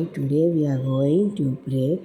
Hi, today we are going to pray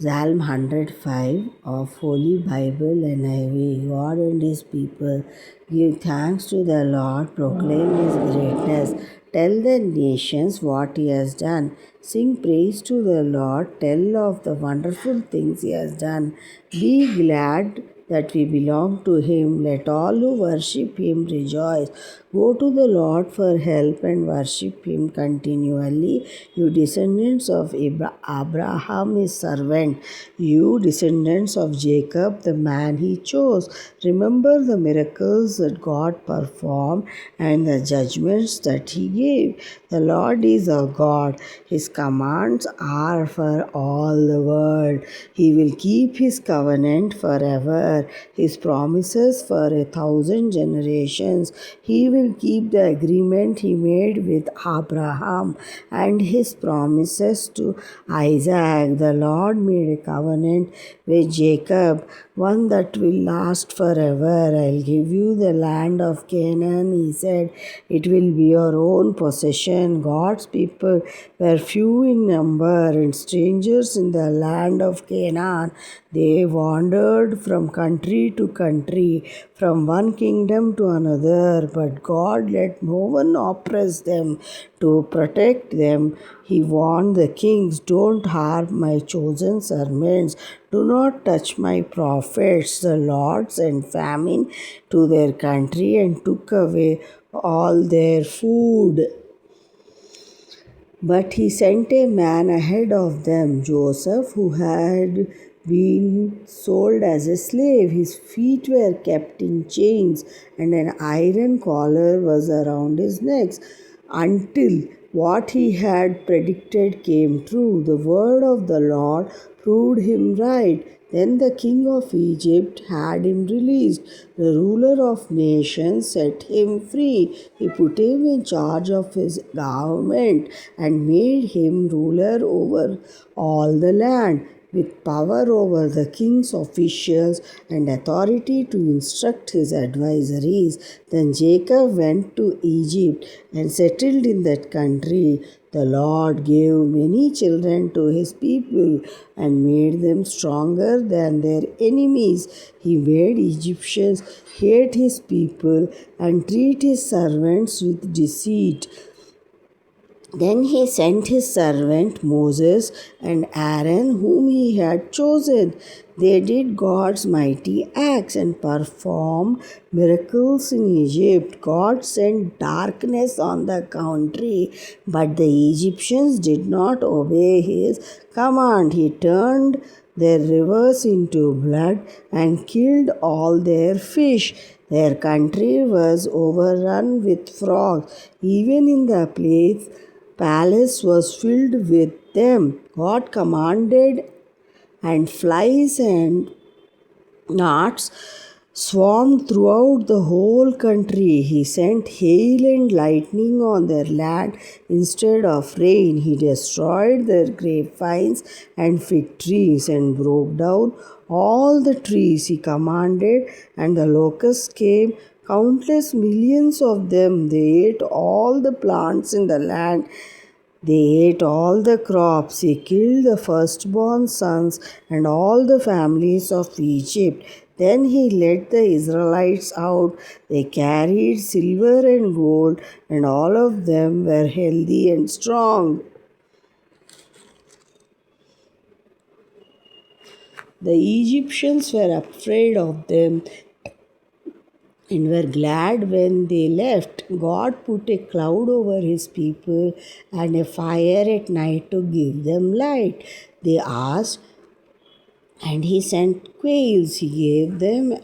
Psalm 105 of Holy Bible NIV. God and His people give thanks to the Lord, proclaim His greatness, tell the nations what He has done. Sing praise to the Lord, tell of the wonderful things He has done. Be glad that we belong to Him. Let all who worship Him rejoice. Go to the Lord for help and worship Him continually. You descendants of Abraham, His servant, you descendants of Jacob, the man He chose. Remember the miracles that God performed and the judgments that He gave. The Lord is our God. His commands are for all the world. He will keep His covenant forever, His promises for 1,000 generations. He will keep the agreement He made with Abraham and His promises to Isaac. The Lord made a covenant with Jacob, one that will last forever. I'll give you the land of Canaan, He said. It will be your own possession. God's people were few in number and strangers in the land of Canaan. They wandered from country to country, from one kingdom to another, but God let no one oppress them. To protect them, He warned the kings, don't harm my chosen servants, do not touch my prophets. The Lord sent famine to their country and took away all their food. But He sent a man ahead of them, Joseph, who had been sold as a slave. His feet were kept in chains, and an iron collar was around his neck until what he had predicted came true. The word of the Lord proved him right. Then the king of Egypt had him released. The ruler of nations set him free. He put him in charge of his government and made him ruler over all the land, with power over the king's officials and authority to instruct his advisaries. Then Jacob went to Egypt and settled in that country. The Lord gave many children to His people and made them stronger than their enemies. He made Egyptians hate His people and treat His servants with deceit. Then He sent His servant Moses and Aaron, whom He had chosen. They did God's mighty acts and performed miracles in Egypt. God sent darkness on the country, but the Egyptians did not obey His command. He turned their rivers into blood and killed all their fish. Their country was overrun with frogs, even in the palace was filled with them. God commanded, and flies and gnats swarmed throughout the whole country. He sent hail and lightning on their land instead of rain. He destroyed their grapevines and fig trees and broke down all the trees He commanded, and the locusts came, countless millions of them. They ate all the plants in the land. They ate all the crops. He killed the firstborn sons and all the families of Egypt. Then He led the Israelites out. They carried silver and gold, and all of them were healthy and strong. The Egyptians were afraid of them and were glad when they left. God put a cloud over His people and a fire at night to give them light. They asked, and He sent quails. He gave them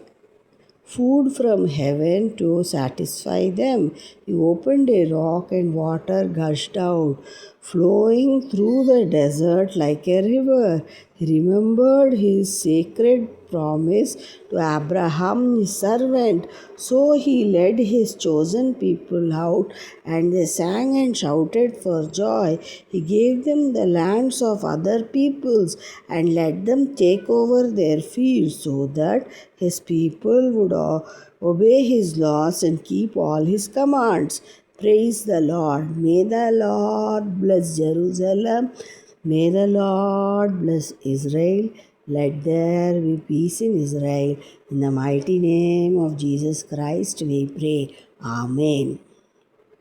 food from heaven to satisfy them. He opened a rock and water gushed out, flowing through the desert like a river. He remembered His sacred promise to Abraham, His servant. So He led His chosen people out, and they sang and shouted for joy. He gave them the lands of other peoples and let them take over their fields, so that His people would obey His laws and keep all His commands. Praise the Lord. May the Lord bless Jerusalem. May the Lord bless Israel. Let there be peace in Israel. In the mighty name of Jesus Christ, we pray. Amen.